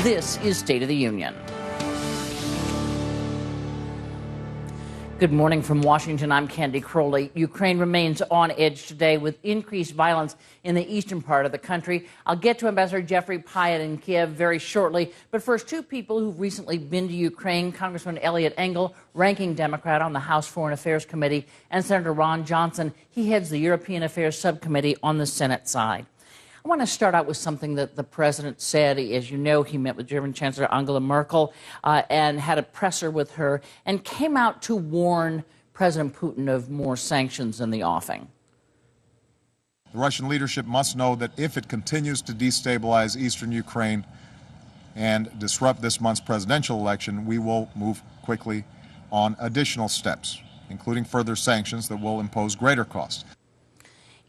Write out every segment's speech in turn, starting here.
This is State of the Union. Good morning from Washington. I'm Candy Crowley. Ukraine remains on edge today with increased violence in the eastern part of the country. I'll get to Ambassador Jeffrey Pyatt in Kiev very shortly. But first, two people who've recently been to Ukraine, Congressman Eliot Engel, ranking Democrat on the House Foreign Affairs Committee, and Senator Ron Johnson. He heads the European Affairs Subcommittee on the Senate side. I want to start out with something that the president said. As you know, he met with German Chancellor Angela Merkel and had a presser with her and came out to warn President Putin of more sanctions in the offing. The Russian leadership must know that if it continues to destabilize eastern Ukraine and disrupt this month's presidential election, we will move quickly on additional steps, including further sanctions that will impose greater costs.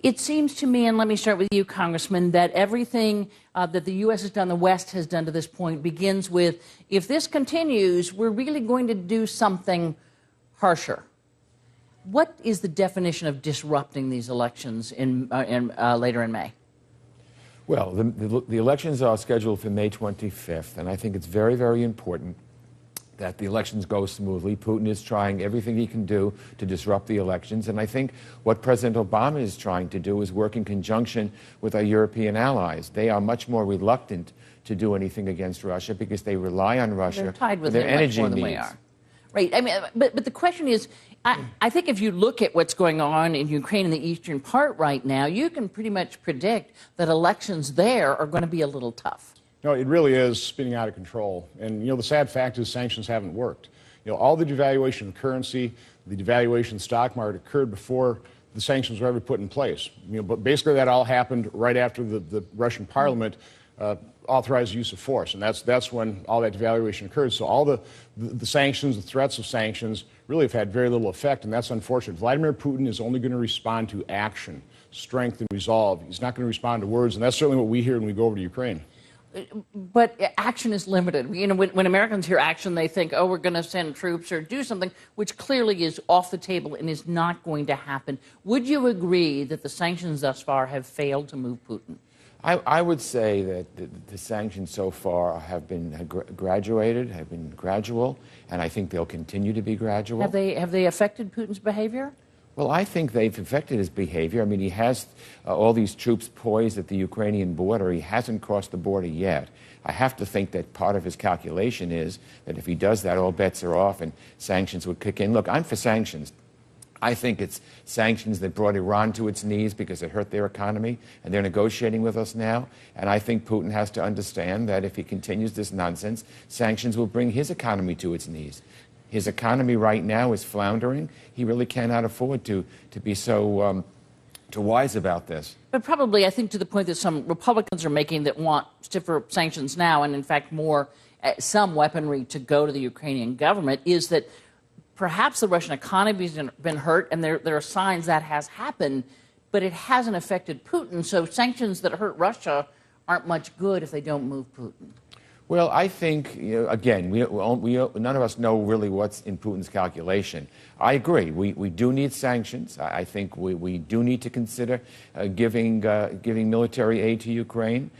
It seems to me, and let me start with you, Congressman, that everything that the U.S. has done, the West has done to this point, begins with, if this continues, we're really going to do something harsher. What is the definition of disrupting these elections later in May? Well, the elections are scheduled for May 25th, and I think it's very, very important that the elections go smoothly. Putin is trying everything he can do to disrupt the elections, and I think what President Obama is trying to do is work in conjunction with our European allies. They are much more reluctant to do anything against Russia because they rely on Russia for their energy needs. We are. Right. I mean, but the question is, I think if you look at what's going on in Ukraine in the eastern part right now, you can pretty much predict that elections there are going to be a little tough. No, it really is spinning out of control. And, the sad fact is sanctions haven't worked. All the devaluation of currency, the devaluation of the stock market occurred before the sanctions were ever put in place. But basically that all happened right after the Russian parliament authorized the use of force. And that's when all that devaluation occurred. So all the sanctions, the threats of sanctions really have had very little effect, and that's unfortunate. Vladimir Putin is only going to respond to action, strength, and resolve. He's not going to respond to words, and that's certainly what we hear when we go over to Ukraine. But action is limited. When Americans hear action, they think, oh, we're going to send troops or do something, which clearly is off the table and is not going to happen. Would you agree that the sanctions thus far have failed to move Putin? I would say that the sanctions so far have been graduated, have been gradual, and I think they'll continue to be gradual. Have they affected Putin's behavior? Well, I think they've affected his behavior. I mean, he has all these troops poised at the Ukrainian border. He hasn't crossed the border yet. I have to think that part of his calculation is that if he does that, all bets are off and sanctions would kick in. Look, I'm for sanctions. I think it's sanctions that brought Iran to its knees because it hurt their economy, and they're negotiating with us now. And I think Putin has to understand that if he continues this nonsense, sanctions will bring his economy to its knees. His economy right now is floundering. He really cannot afford to be so wise about this. But probably, I think, to the point that some Republicans are making that want stiffer sanctions now, and in fact some weaponry to go to the Ukrainian government, is that perhaps the Russian economy has been hurt, and there are signs that has happened, but it hasn't affected Putin. So sanctions that hurt Russia aren't much good if they don't move Putin. Well, I think, again, none of us know really what's in Putin's calculation. I agree. We do need sanctions. I think we do need to consider giving military aid to Ukraine.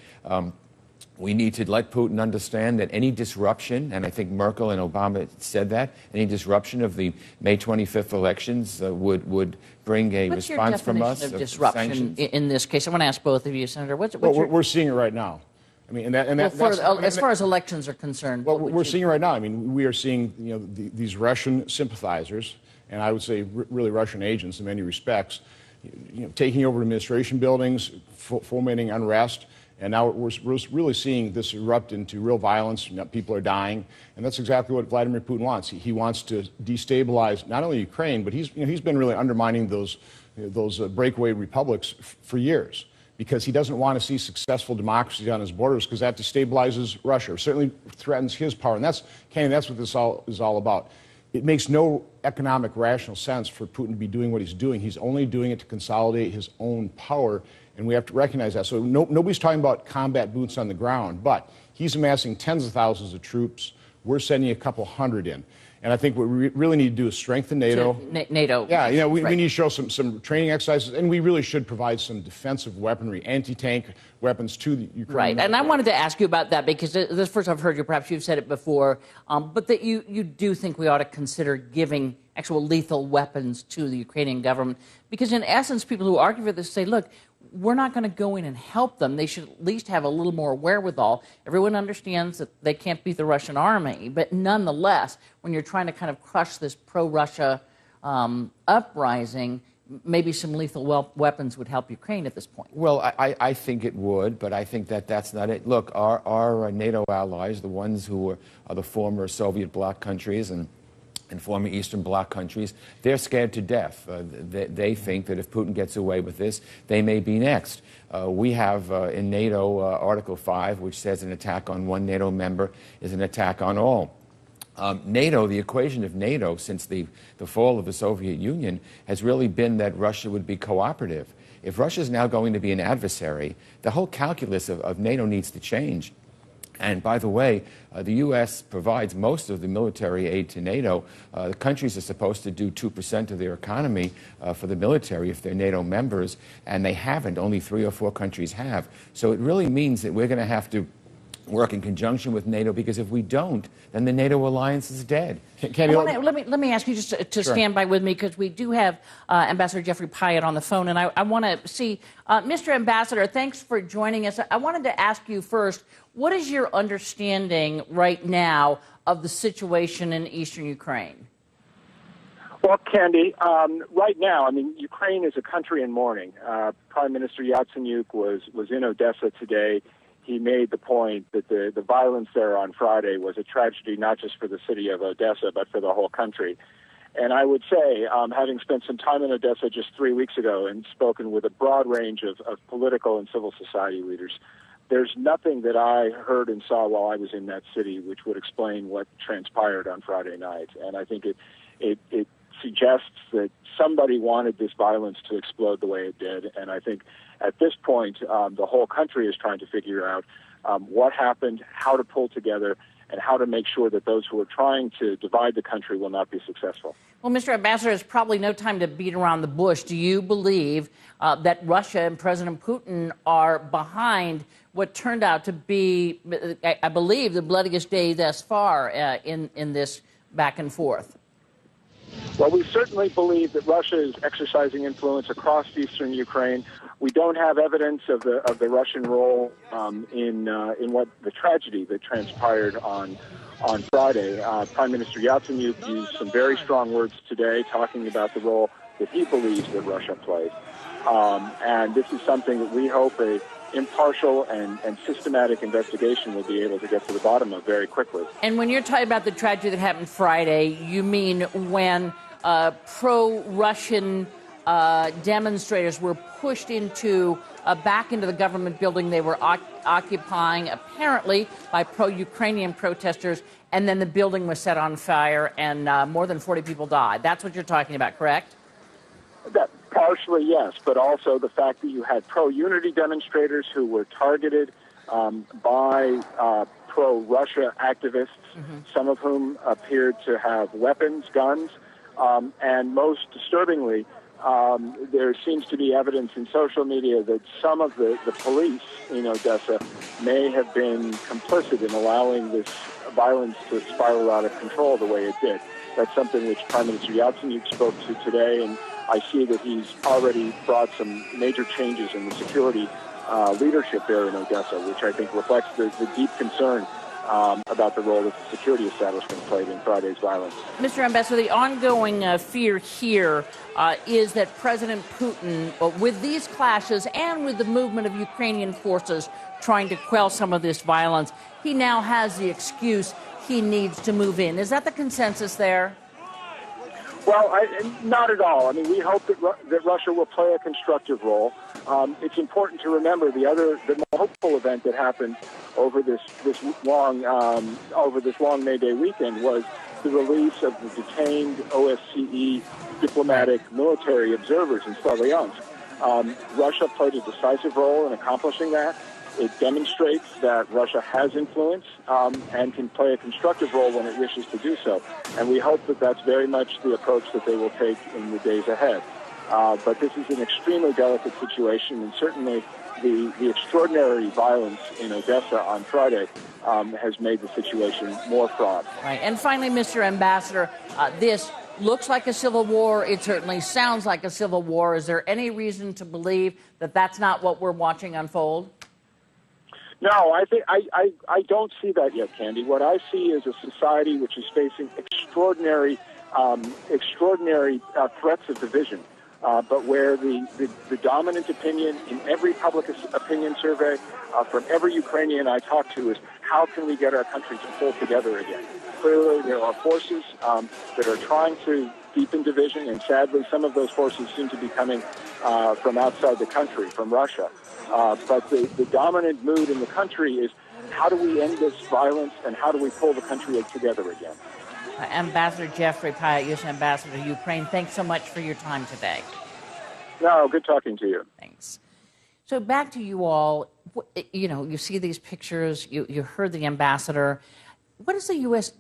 We need to let Putin understand that any disruption, and I think Merkel and Obama said that, any disruption of the May 25th elections would bring a response from us. What's your definition of disruption in this case? I want to ask both of you, Senator. We're seeing it right now. I mean, as far as elections are concerned, well, we're seeing it right now. I mean, we are seeing these Russian sympathizers, and I would say really Russian agents in many respects, taking over administration buildings, fomenting unrest, and now we're really seeing this erupt into real violence. People are dying, and that's exactly what Vladimir Putin wants. He wants to destabilize not only Ukraine, but he's been really undermining those breakaway republics for years, because he doesn't want to see successful democracy on his borders, because that destabilizes Russia, or certainly threatens his power. And that's what this is all about. It makes no economic rational sense for Putin to be doing what he's doing. He's only doing it to consolidate his own power, and we have to recognize that. So nobody's talking about combat boots on the ground, but he's amassing tens of thousands of troops. We're sending a couple hundred in. And I think what we really need to do is strengthen NATO. NATO. Yeah, we right. need to show some training exercises, and we really should provide some defensive weaponry, anti-tank weapons to the Ukraine. Right, and I wanted to ask you about that because this first I've heard you, perhaps you've said it before, but that you do think we ought to consider giving actual lethal weapons to the Ukrainian government, because in essence, people who argue for this say, look, we're not going to go in and help them. They should at least have a little more wherewithal. Everyone understands that they can't beat the Russian army, but nonetheless, when you're trying to kind of crush this pro-Russia uprising, maybe some lethal weapons would help Ukraine at this point. Well, I think it would, but I think that's not it. Look, our NATO allies, the ones who are the former Soviet bloc countries and former Eastern Bloc countries, they're scared to death. They think that if Putin gets away with this, they may be next. We have in NATO Article 5, which says an attack on one NATO member is an attack on all. NATO, the equation of NATO since the fall of the Soviet Union has really been that Russia would be cooperative. If Russia is now going to be an adversary, the whole calculus of NATO needs to change. And by the way, the U.S. provides most of the military aid to NATO. The countries are supposed to do 2% of their economy for the military if they're NATO members, and they haven't. Only 3 or 4 countries have. So it really means that we're going to have to work in conjunction with NATO, because if we don't, then the NATO alliance is dead. Let me ask you just to Sure. stand by with me, because we do have Ambassador Jeffrey Pyatt on the phone, and I want to see, Mr. Ambassador, thanks for joining us. I wanted to ask you first, what is your understanding right now of the situation in eastern Ukraine? Well, Candy, right now, I mean, Ukraine is a country in mourning. Prime Minister Yatsenyuk was in Odessa today. He made the point that the violence there on Friday was a tragedy not just for the city of Odessa, but for the whole country. And I would say, having spent some time in Odessa just 3 weeks ago and spoken with a broad range of political and civil society leaders, there's nothing that I heard and saw while I was in that city which would explain what transpired on Friday night. And I think it suggests that somebody wanted this violence to explode the way it did. And I think at this point, the whole country is trying to figure out what happened, how to pull together, and how to make sure that those who are trying to divide the country will not be successful. Well, Mr. Ambassador, it's probably no time to beat around the bush. Do you believe that Russia and President Putin are behind what turned out to be, I believe, the bloodiest day thus far in this back and forth? Well, we certainly believe that Russia is exercising influence across eastern Ukraine. We don't have evidence of the Russian role in what the tragedy that transpired on Friday. Prime Minister Yatsenyuk used some very strong words today, talking about the role that he believes that Russia plays. And this is something that we hope a impartial and systematic investigation will be able to get to the bottom of very quickly. And when you're talking about the tragedy that happened Friday, you mean when pro-Russian demonstrators were pushed back into the government building they were occupying, apparently by pro-Ukrainian protesters, and then the building was set on fire and more than 40 people died. That's what you're talking about, correct? That partially, yes, but also the fact that you had pro-unity demonstrators who were targeted by pro-Russia activists, some of whom appeared to have weapons, guns, and most disturbingly, there seems to be evidence in social media that some of the police in Odessa may have been complicit in allowing this violence to spiral out of control the way it did. That's something which Prime Minister Yatsenyuk spoke to today, and I see that he's already brought some major changes in the security leadership there in Odessa, which I think reflects the deep concern about the role that the security establishment played in Friday's violence. Mr. Ambassador, the ongoing fear here is that President Putin, with these clashes and with the movement of Ukrainian forces trying to quell some of this violence, he now has the excuse he needs to move in. Is that the consensus there? Well, not at all. I mean, we hope that Russia will play a constructive role. It's important to remember the more hopeful event that happened over this long May Day weekend was the release of the detained OSCE diplomatic military observers in Slavyansk. Russia played a decisive role in accomplishing that. It demonstrates that Russia has influence and can play a constructive role when it wishes to do so. And we hope that that's very much the approach that they will take in the days ahead. But this is an extremely delicate situation, and certainly the extraordinary violence in Odessa on Friday has made the situation more fraught. Right. And finally, Mr. Ambassador, this looks like a civil war. It certainly sounds like a civil war. Is there any reason to believe that that's not what we're watching unfold? No, I don't see that yet, Candy. What I see is a society which is facing extraordinary threats of division, but where the dominant opinion in every public opinion survey from every Ukrainian I talk to is, how can we get our country to pull together again? Clearly, there are forces that are trying to deepen division, and sadly, some of those forces seem to be coming from outside the country, from Russia. But the dominant mood in the country is, how do we end this violence, and how do we pull the country together again? Ambassador Jeffrey Pyatt, U.S. Ambassador to Ukraine, thanks so much for your time today. No, good talking to you. Thanks. So back to you all. You see these pictures. You heard the ambassador. What does the U.S.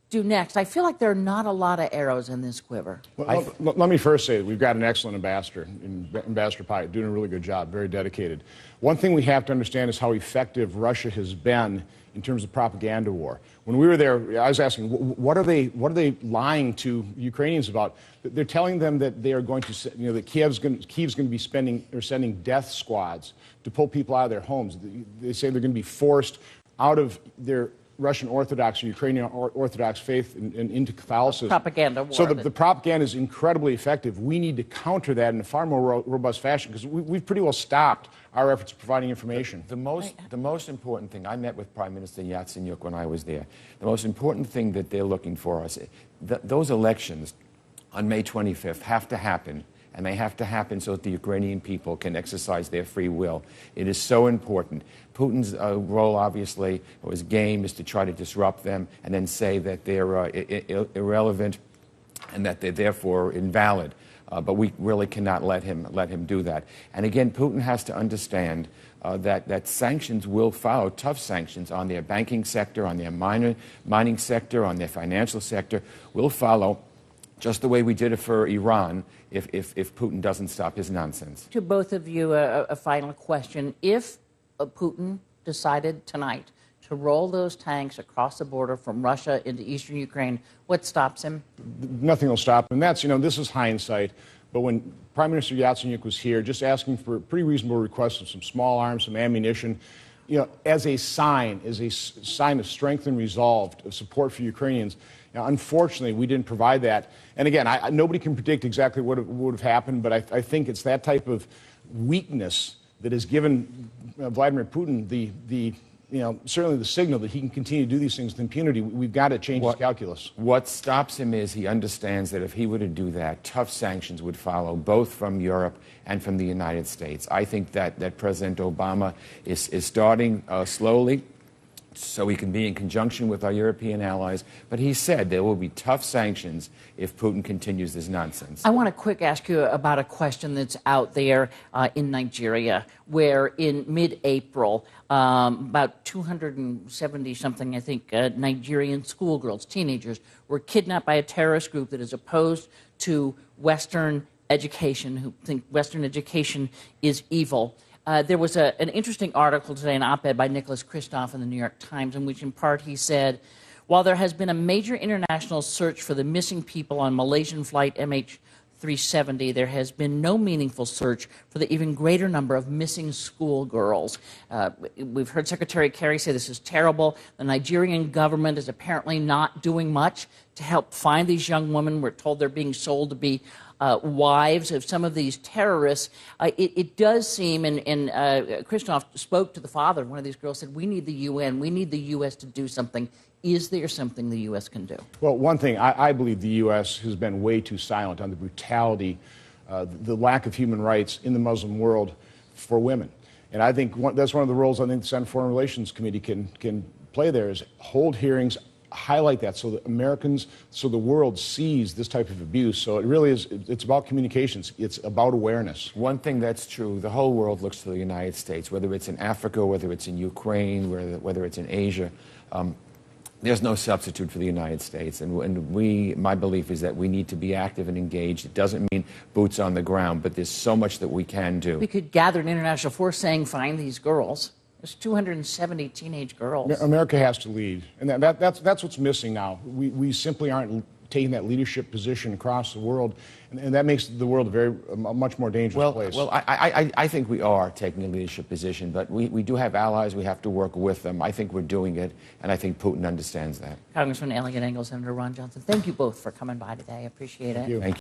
do next? I feel like there are not a lot of arrows in this quiver. Well, let me first say that we've got an excellent ambassador, Ambassador Pyatt, doing a really good job, very dedicated. One thing we have to understand is how effective Russia has been in terms of propaganda war. When we were there, I was asking, what are they lying to Ukrainians about? They're telling them that they are going to, that Kiev's going to be sending death squads to pull people out of their homes. They say they're going to be forced out of their Russian Orthodox and Ukrainian Orthodox faith and into Catholicism. Propaganda war. So the propaganda is incredibly effective. We need to counter that in a far more robust fashion, because we've pretty well stopped our efforts of providing information. The most important thing, I met with Prime Minister Yatsenyuk when I was there. The most important thing that they're looking for us, those elections on May 25th have to happen, and they have to happen so that the Ukrainian people can exercise their free will. It is so important. Putin's role, obviously, or his game, is to try to disrupt them and then say that they're irrelevant and that they're therefore invalid. But we really cannot let him do that. And again, Putin has to understand that sanctions will follow, tough sanctions on their banking sector, on their mining sector, on their financial sector, will follow, just the way we did it for Iran, if Putin doesn't stop his nonsense. To both of you, a final question. If Putin decided tonight to roll those tanks across the border from Russia into eastern Ukraine, what stops him? Nothing will stop him. That's, this is hindsight. But when Prime Minister Yatsenyuk was here, just asking for a pretty reasonable request of some small arms, some ammunition, as a sign of strength and resolve, of support for Ukrainians. Unfortunately, we didn't provide that. And again, nobody can predict exactly what would have happened, but I think it's that type of weakness that has given Vladimir Putin certainly the signal that he can continue to do these things with impunity. We've got to change his calculus. What stops him is he understands that if he were to do that, tough sanctions would follow, both from Europe and from the United States. I think that President Obama is starting slowly, so he can be in conjunction with our European allies. But he said there will be tough sanctions if Putin continues this nonsense. I want to quick ask you about a question that's out there in Nigeria, where in mid-April, about 270-something, I think, Nigerian schoolgirls, teenagers, were kidnapped by a terrorist group that is opposed to Western education, who think Western education is evil. There was an interesting article today, an op-ed by Nicholas Kristof in the New York Times, in which in part he said, while there has been a major international search for the missing people on Malaysian flight MH370, there has been no meaningful search for the even greater number of missing schoolgirls. We've heard Secretary Kerry say this is terrible. The Nigerian government is apparently not doing much to help find these young women. We're told they're being sold to be wives of some of these terrorists. It does seem, and Kristof spoke to the father of one of these girls, said, we need the UN, we need the U.S. to do something. Is there something the U.S. can do? Well, one thing, I believe the U.S. has been way too silent on the brutality, the lack of human rights in the Muslim world for women. And I think that's one of the roles I think the Senate Foreign Relations Committee can play there, is hold hearings, highlight that so that Americans, so the world sees this type of abuse. So it really is, it's about communications. It's about awareness. One thing that's true, the whole world looks to the United States, whether it's in Africa, whether it's in Ukraine, whether it's in Asia. There's no substitute for the United States, and my belief is that we need to be active and engaged. It doesn't mean boots on the ground, but there's so much that we can do. We could gather an international force saying, find these girls. There's 270 teenage girls. America has to lead, and that's what's missing now. We simply aren't taking that leadership position across the world, and that makes the world a much more dangerous place. Well, I think we are taking a leadership position, but we do have allies. We have to work with them. I think we're doing it, and I think Putin understands that. Congressman Eliot, Engel, Senator Ron Johnson, thank you both for coming by today. I appreciate it. Thank you.